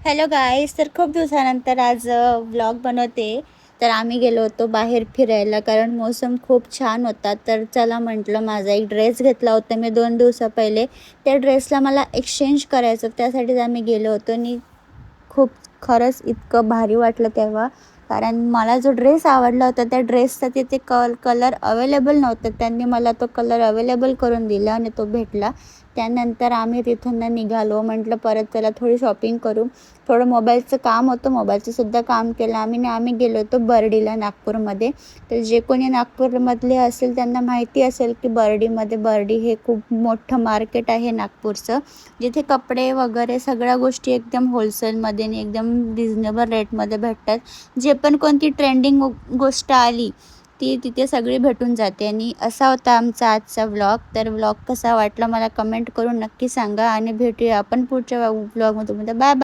Hello गाईस, तर खूप दिवसानंतर आज व्लॉग बनवते. तर आम्ही गेलो होतो बाहेर फिरायला, कारण मौसम खूप छान होता. तर चला म्हटलं, माझा एक ड्रेस घेतला होता मी 2 दिवसा पहिले. त्या ड्रेसला मला एक्सचेंज करायचं, त्यासाठीच आम्ही गेलो होतो. आणि खूप खरंच इतकं भारी वाटलं तेव्हा, कारण मला जो ड्रेस आवडला होता त्या ड्रेसचा तिथे कलर अवेलेबल नव्हतं. त्यांनी मला तो कलर अवेलेबल करून दिला आणि तो भेटला. त्यानंतर आम्ही तिथून निघालो. म्हटलं परत त्याला थोडी शॉपिंग करू. थोडं मोबाईलचं काम होतं, मोबाईलचंसुद्धा काम केलं आम्ही गेलो होतो बर्डीला, नागपूरमध्ये. तर जे कोणी नागपूरमधले असेल त्यांना माहिती असेल की बर्डी हे खूप मोठं मार्केट आहे नागपूरचं, जिथे कपडे वगैरे सगळ्या गोष्टी एकदम होलसेलमध्ये आणि एकदम रिजनेबल रेटमध्ये भेटतात. जे पण कोणती ट्रेंडिंग गोष्ट आली ती तिथे सगळी भेटून जाते. आणि असा होता आमचा आजचा व्लॉग. तर व्लॉग कसा वाटला मला कमेंट करून नक्की सांगा, आणि भेटूया आपण पुढच्या व्लॉगमध्ये. Bye bye.